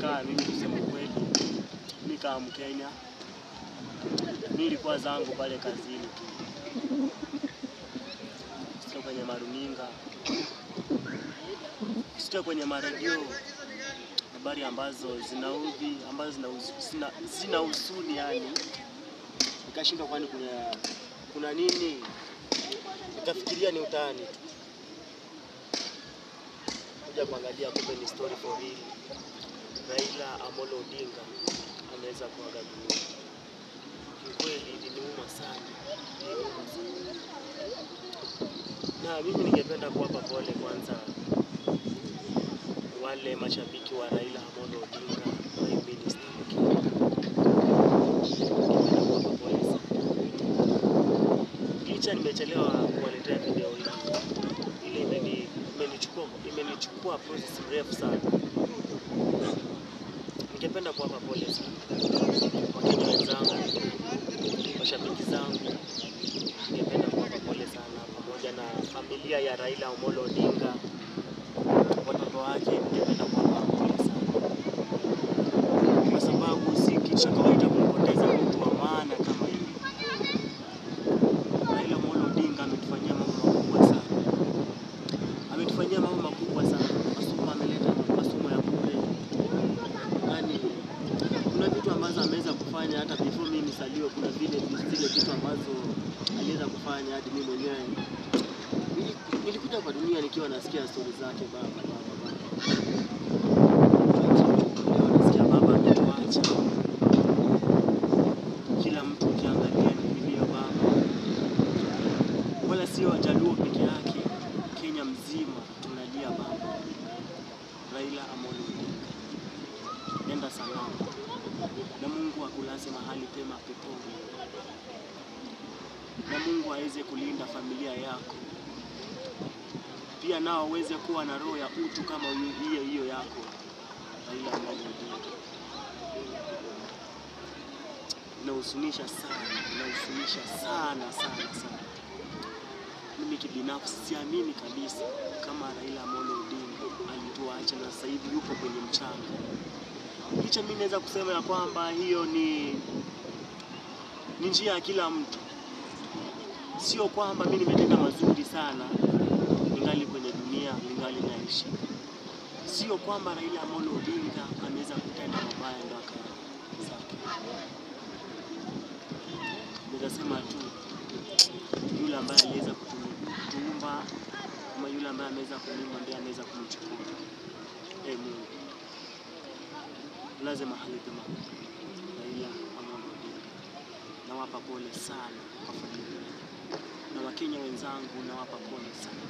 kaa mimi kusema kweli, mimi kama Mkenya, mimi nilikuwa zangu pale kazini tu. Sio kwenye maruninga, sio kwenye maredio, habari ambazo zinaudhi, ambazo zina huzuni yani. Nikashindwa kwani kuna nini? Nikafikiria ni utani. Kuja kuangalia kumbe ni story for real. Raila Amolo Odinga ameweza kuaga dunia. Kweli iliniuma sana. Na mimi ningependa kuwapa pole kwanza wale mashabiki wa Raila Amolo Odinga, Prime Minister. Licha nimechelewa kuwaletea video hii. Ile imenichukua process mrefu sana. Ningependa kuwapa pole sana Wakenya wenzangu, mashabiki zangu. Ningependa kuwapa pole sana pamoja na familia ya Raila Amolo Odinga, watoto wake. Ningependa kuwapa pole sana, kwa sababu si kitu cha kawaida kumpoteza mtu wa maana kama hivi. Raila Amolo Odinga ametufanyia mambo makubwa sana. Ametufanyia mambo makubwa sana. Masomo ameleta, masomo ya bure. Yaani kuna vitu ambazo ameweza kufanya hata before mimi nisaliwe. Kuna zile vitu ambazo aliweza kufanya hadi mimi mwenyewe nilikuja kwa dunia nikiwa nasikia stories zake. Baba nasikia baba ametuacha. Kila mtu ukiangalia ni vilio baba. Wala sio Wajaluo peke yake, Kenya mzima tunalia baba. Raila Amolo Odinga, nenda salama na Mungu akulaze mahali pema peponi, na Mungu aweze kulinda familia yako, pia nao waweze kuwa na roho ya utu kama hiyo yako. Raila Amolo Odinga, inahuzunisha sana. Mimi kibinafsi siamini kabisa kama Raila Amolo Odinga alituacha na sasa hivi yupo kwenye mchanga. Licha mimi naweza kusema ya kwamba hiyo ni njia ya kila mtu. Sio kwamba mimi nimetenda mazuri sana ningali kwenye dunia, ningali naishi. Sio kwamba Raila Amolo Odinga ameweza kutenda mabaya ndio akazake. Nitasema tu yule ambaye aliweza kutuumba, kama yule ambaye ameweza kuniumba ndiye anaweza kumchukua. Mungu lazima mahali pema Raila Amolo Odinga. Nawapa pole sana kwa familia na Wakenya wenzangu, nawapa pole sana.